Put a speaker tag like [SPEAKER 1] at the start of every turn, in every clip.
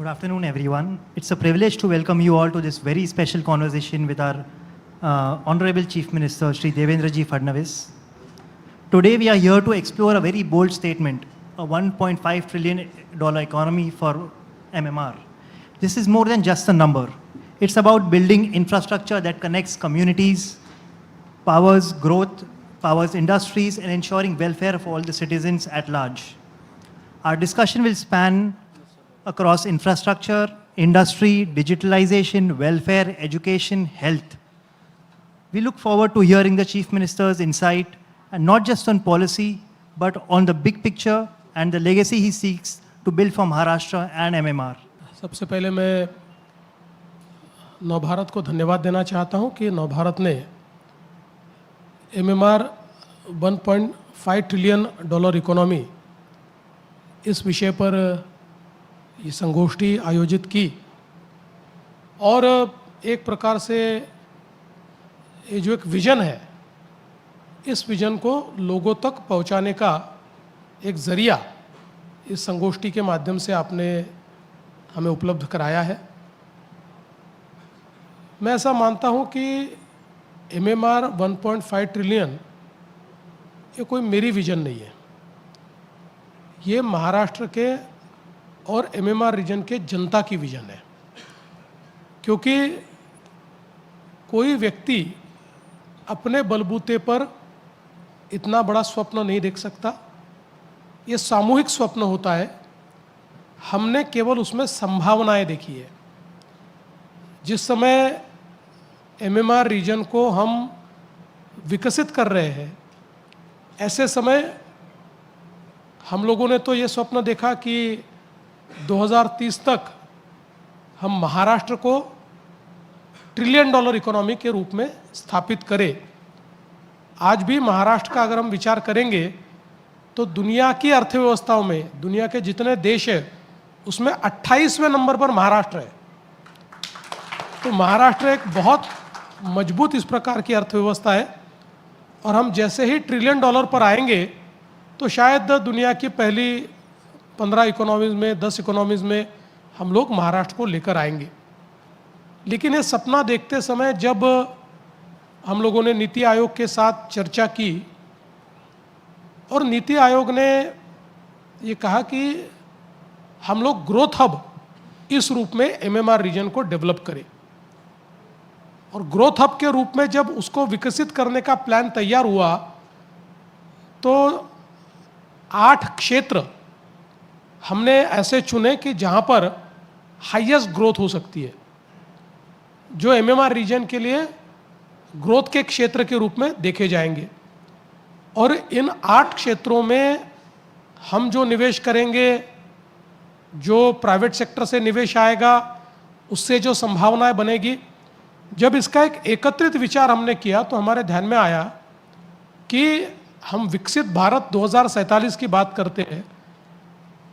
[SPEAKER 1] Good afternoon, everyone. It's a privilege to welcome you all to this very special conversation with our Honorable Chief Minister, Shri Devendraji Fadnavis. Today, we are here to explore a very bold statement, a $1.5 trillion economy for MMR. This is more than just a number. It's about building infrastructure that connects communities, powers growth, powers industries, and ensuring welfare of all the citizens at large. Our discussion will span across infrastructure, industry, digitalization, welfare, education, health. We look forward to hearing the Chief Minister's insight, and not just on policy, but on the big picture and the legacy he seeks to build for Maharashtra and MMR.
[SPEAKER 2] सबसे पहले मैं नवभारत को धन्यवाद देना चाहता हूं कि नवभारत ने MMR $1.5 ट्रिलियन इकोनॉमी इस विषय पर ये संगोष्ठी आयोजित की और एक प्रकार से ये जो एक विज़न है, इस विज़न को लोगों तक पहुंचाने का एक ज़रिया इस संगोष्ठी के माध्यम से आपने हमें उपलब्ध कराया है। मैं ऐसा मानता हूं कि MMR 1.5 ट्रिलियन ये कोई मेरी विज़न नहीं है, ये महाराष्ट्र के और MMR रीजन के जनता की विज़न है। क्योंकि कोई व्यक्ति अपने बलबूते पर इतना बड़ा स्वप्न नहीं देख सकता, ये सामूहिक स्वप्न होता है। हमने केवल उसमें संभावनाएं देखी है। जिस समय MMR रीजन को हम विकसित कर रहे हैं, ऐसे समय हम लोगों ने तो ये स्वप्न देखा कि 2030 तक हम महाराष्ट्र को $1 ट्रिलियन इकोनॉमी के रूप में स्थापित करें। आज भी महाराष्ट्र का अगर हम विचार करेंगे तो दुनिया की अर्थव्यवस्थाओं में, दुनिया के जितने देश हैं उसमें 28वें नंबर पर महाराष्ट्र है। तो महाराष्ट्र एक बहुत मजबूत इस प्रकार की अर्थव्यवस्था है और हम जैसे ही $1 ट्रिलियन पर आएंगे तो शायद दुनिया की पहली 15 इकोनॉमीज़ में, 10 इकोनॉमीज़ में हम लोग महाराष्ट्र को लेकर आएंगे। लेकिन ये सपना देखते समय जब हम लोगों ने नीति आयोग के साथ चर्चा की और नीति आयोग ने ये कहा कि हम लोग ग्रोथ हब इस रूप में MMR रीजन को डेवलप करें, और ग्रोथ हब के रूप में जब उसको विकसित करने का प्लान तैयार हुआ तो 8 क्षेत्र हमने ऐसे चुने कि जहाँ पर हाईएस्ट ग्रोथ हो सकती है, जो MMR रीजन के लिए ग्रोथ के क्षेत्र के रूप में देखे जाएंगे। और इन 8 क्षेत्रों में हम जो निवेश करेंगे, जो प्राइवेट सेक्टर से निवेश आएगा, उससे जो संभावनाएं बनेगी, जब इसका एक एकत्रित विचार हमने किया तो हमारे ध्यान में आया कि हम विकसित भारत 2047 की बात करते हैं,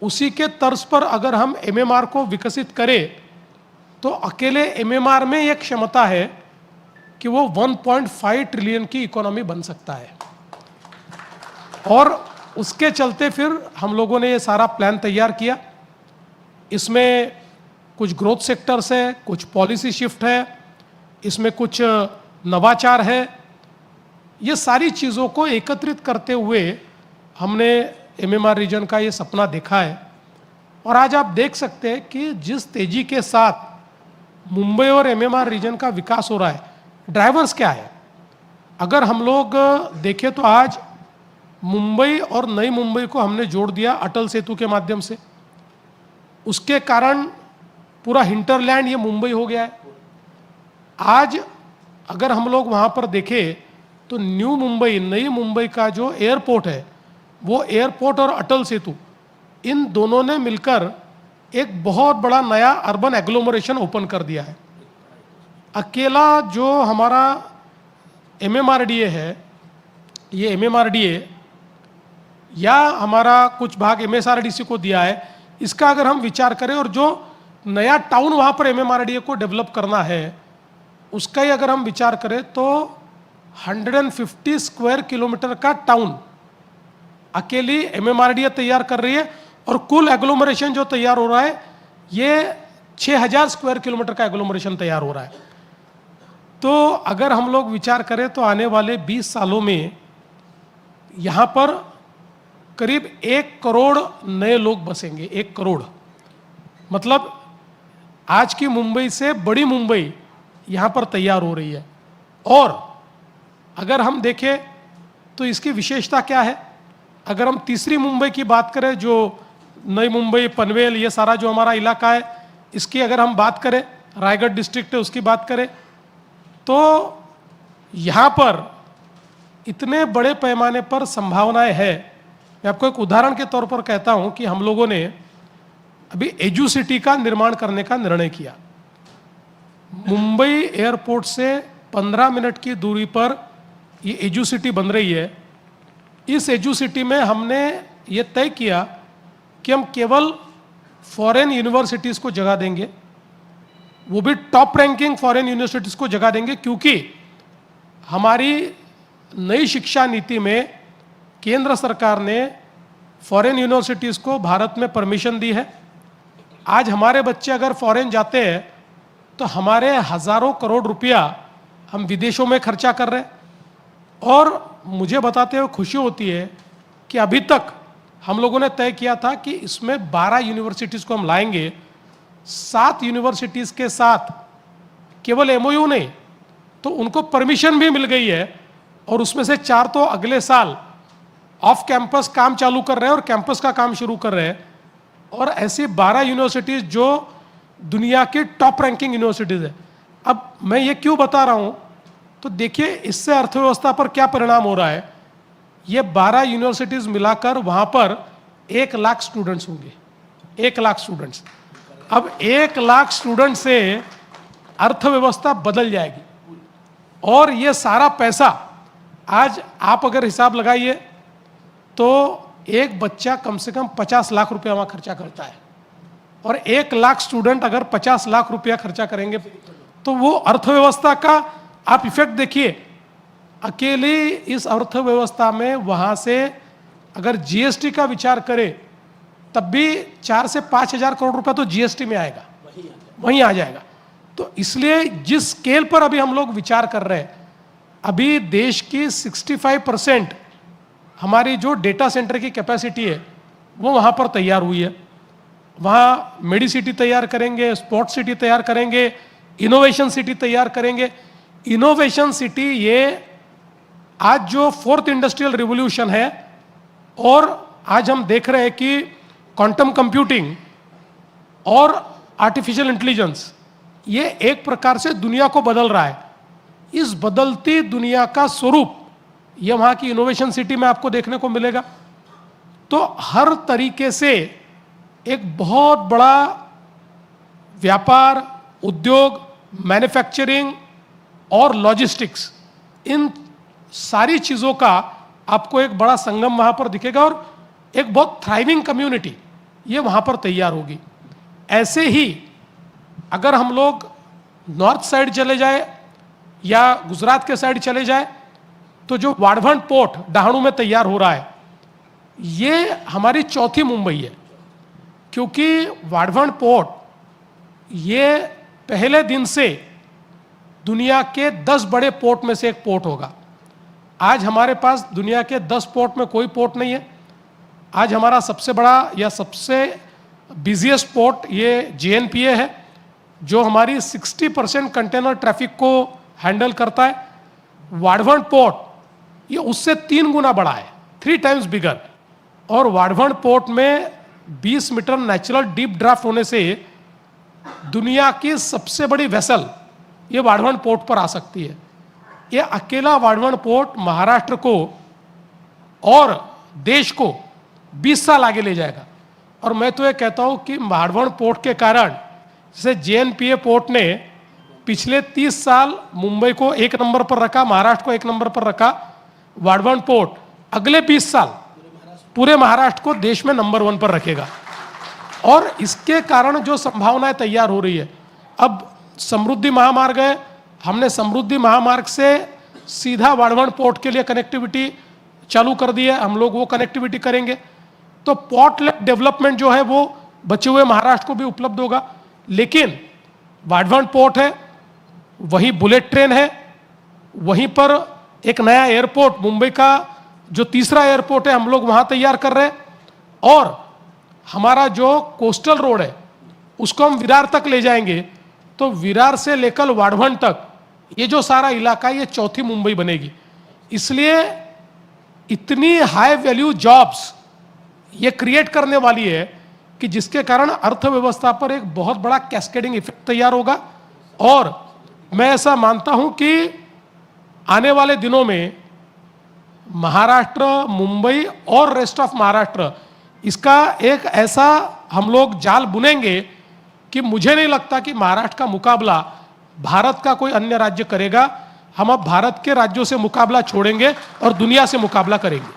[SPEAKER 2] उसी के तर्ज पर अगर हम MMR को विकसित करें तो अकेले MMR में एक क्षमता है कि वो 1.5 ट्रिलियन की इकोनॉमी बन सकता है। और उसके चलते फिर हम लोगों ने ये सारा प्लान तैयार किया। इसमें कुछ ग्रोथ सेक्टर्स है, कुछ पॉलिसी शिफ्ट है, इसमें कुछ नवाचार है। ये सारी चीज़ों को एकत्रित करते हुए हमने MMR रीजन का ये सपना देखा है। और आज आप देख सकते हैं कि जिस तेजी के साथ मुंबई और MMR रीजन का विकास हो रहा है, ड्राइवर्स क्या है? अगर हम लोग देखें तो आज मुंबई और नई मुंबई को हमने जोड़ दिया अटल सेतु के माध्यम से। उसके कारण पूरा हिंटरलैंड ये मुंबई हो गया है। आज अगर हम लोग वहाँ पर देखें तो न्यू मुंबई, नई मुंबई का जो एयरपोर्ट है, वो एयरपोर्ट और अटल सेतु, इन दोनों ने मिलकर एक बहुत बड़ा नया अर्बन एग्लोमरेशन ओपन कर दिया है। अकेला जो हमारा MMRDA है, ये MMRDA या हमारा कुछ भाग MSRDC को दिया है, इसका अगर हम विचार करें और जो नया टाउन वहाँ पर MMRDA को डेवलप करना है उसका ही अगर हम विचार करें तो 150 स्क्वायर किलोमीटर का टाउन अकेली MMRDA तैयार कर रही है और कुल एग्लोमरेशन जो तैयार हो रहा है ये 6000 स्क्वायर किलोमीटर का एग्लोमरेशन तैयार हो रहा है। तो अगर हम लोग विचार करें तो आने वाले 20 सालों में यहाँ पर करीब 1 करोड़ नए लोग बसेंगे। 1 करोड़ मतलब आज की मुंबई से बड़ी मुंबई यहाँ पर तैयार हो रही है। और अगर हम देखें तो इसकी विशेषता क्या है, अगर हम तीसरी मुंबई की बात करें, जो नई मुंबई, पनवेल, ये सारा जो हमारा इलाका है, इसकी अगर हम बात करें, रायगढ़ डिस्ट्रिक्ट है उसकी बात करें, तो यहाँ पर इतने बड़े पैमाने पर संभावनाएं हैं। मैं आपको एक उदाहरण के तौर पर कहता हूँ कि हम लोगों ने अभी एजू सिटी का निर्माण करने का निर्णय किया। मुंबई एयरपोर्ट से 15 मिनट की दूरी पर ये एजू सिटी बन रही है। इस एजू सिटी में हमने ये तय किया कि हम केवल फॉरेन यूनिवर्सिटीज़ को जगह देंगे, वो भी टॉप रैंकिंग फॉरेन यूनिवर्सिटीज़ को जगह देंगे, क्योंकि हमारी नई शिक्षा नीति में केंद्र सरकार ने फॉरेन यूनिवर्सिटीज़ को भारत में परमिशन दी है। आज हमारे बच्चे अगर फॉरेन जाते हैं तो हमारे हज़ारों करोड़ रुपया हम विदेशों में खर्चा कर रहे हैं। और मुझे बताते हुए खुशी होती है कि अभी तक हम लोगों ने तय किया था कि इसमें 12 यूनिवर्सिटीज़ को हम लाएंगे। 7 यूनिवर्सिटीज़ के साथ केवल एमओयू नहीं, तो उनको परमिशन भी मिल गई है, और उसमें से 4 तो अगले साल ऑफ कैंपस काम चालू कर रहे हैं और कैंपस का काम शुरू कर रहे हैं। और ऐसी 12 यूनिवर्सिटीज़ जो दुनिया की टॉप रैंकिंग यूनिवर्सिटीज़ है। अब मैं ये क्यों बता रहा हूँ, तो देखिए इससे अर्थव्यवस्था पर क्या परिणाम हो रहा है। ये 12 यूनिवर्सिटीज़ मिलाकर वहाँ पर 1 लाख स्टूडेंट्स होंगे। 1 लाख स्टूडेंट्स। अब 1 लाख स्टूडेंट से अर्थव्यवस्था बदल जाएगी। और ये सारा पैसा, आज आप अगर हिसाब लगाइए तो एक बच्चा कम से कम 50 लाख रुपया वहाँ खर्चा करता है, और 1 लाख स्टूडेंट अगर 50 लाख रुपया खर्चा करेंगे तो वो अर्थव्यवस्था का आप इफेक्ट देखिए। अकेली इस अर्थव्यवस्था में वहाँ से अगर जीएसटी का विचार करें तब भी 4 से 5 हज़ार करोड़ रुपया तो जीएसटी में आएगा, वहीं आ जाएगा। तो इसलिए जिस स्केल पर अभी हम लोग विचार कर रहे हैं, अभी देश की 65% हमारी जो डेटा सेंटर की कैपेसिटी है वो वहाँ पर तैयार हुई है। वहाँ मेडी सिटी तैयार करेंगे, स्पोर्ट्स सिटी तैयार करेंगे, इनोवेशन सिटी तैयार करेंगे। इनोवेशन सिटी ये आज जो 4th इंडस्ट्रियल रिवॉल्यूशन है, और आज हम देख रहे हैं कि क्वांटम कंप्यूटिंग और आर्टिफिशियल इंटेलिजेंस ये एक प्रकार से दुनिया को बदल रहा है। इस बदलती दुनिया का स्वरूप ये वहाँ की इनोवेशन सिटी में आपको देखने को मिलेगा। तो हर तरीके से एक बहुत बड़ा व्यापार, उद्योग, मैन्युफैक्चरिंग और लॉजिस्टिक्स, इन सारी चीज़ों का आपको एक बड़ा संगम वहाँ पर दिखेगा, और एक बहुत थ्राइविंग कम्युनिटी ये वहाँ पर तैयार होगी। ऐसे ही अगर हम लोग नॉर्थ साइड चले जाए या गुजरात के साइड चले जाए, तो जो वाढ़वण पोर्ट डहाणू में तैयार हो रहा है, ये हमारी चौथी मुंबई है। क्योंकि वाढ़वण पोर्ट ये पहले दिन से दुनिया के 10 बड़े पोर्ट में से एक पोर्ट होगा। आज हमारे पास दुनिया के 10 पोर्ट में कोई पोर्ट नहीं है। आज हमारा सबसे बड़ा या सबसे बिजिएस्ट पोर्ट ये JNPA है, जो हमारी 60% कंटेनर ट्रैफिक को हैंडल करता है। वाढ़वण पोर्ट ये उससे 3 गुना बड़ा है, 3 टाइम्स बिगर। और वाढ़वण पोर्ट में 20 मीटर नेचुरल डीप ड्राफ्ट होने से दुनिया की सबसे बड़ी वेसल ये वाढ़वण पोर्ट पर आ सकती है। ये अकेला वाढ़वण पोर्ट महाराष्ट्र को और देश को 20 साल आगे ले जाएगा। और मैं तो ये कहता हूँ कि वाढ़वण पोर्ट के कारण, जैसे JNPA पोर्ट ने पिछले 30 साल मुंबई को 1 नंबर पर रखा, महाराष्ट्र को 1 नंबर पर रखा, वाढ़वण पोर्ट अगले 20 साल पूरे महाराष्ट्र को देश में नंबर 1 पर रखेगा। और इसके कारण जो संभावनाएं तैयार हो रही है, अब समृद्धि महामार्ग है, हमने समृद्धि महामार्ग से सीधा वाढ़वण पोर्ट के लिए कनेक्टिविटी चालू कर दी है, हम लोग वो कनेक्टिविटी करेंगे। तो पोर्ट लेड डेवलपमेंट जो है वो बचे हुए महाराष्ट्र को भी उपलब्ध होगा। लेकिन वाडवंट पोर्ट है, वही बुलेट ट्रेन है, वहीं पर एक नया एयरपोर्ट मुंबई का जो तीसरा एयरपोर्ट है हम लोग वहां तैयार कर रहे हैं, और हमारा जो कोस्टल रोड है उसको हम विरार तक ले जाएंगे। तो विरार से लेकर वाडवंट तक ये जो सारा इलाका, ये चौथी मुंबई बनेगी। इसलिए इतनी हाई वैल्यू जॉब्स ये क्रिएट करने वाली है कि जिसके कारण अर्थव्यवस्था पर एक बहुत बड़ा कैस्केडिंग इफेक्ट तैयार होगा। और मैं ऐसा मानता हूं कि आने वाले दिनों में महाराष्ट्र, मुंबई और रेस्ट ऑफ महाराष्ट्र, इसका एक ऐसा हम लोग जाल बुनेंगे कि मुझे नहीं लगता कि महाराष्ट्र का मुकाबला भारत का कोई अन्य राज्य करेगा। हम अब भारत के राज्यों से मुकाबला छोड़ेंगे और दुनिया से मुकाबला करेंगे।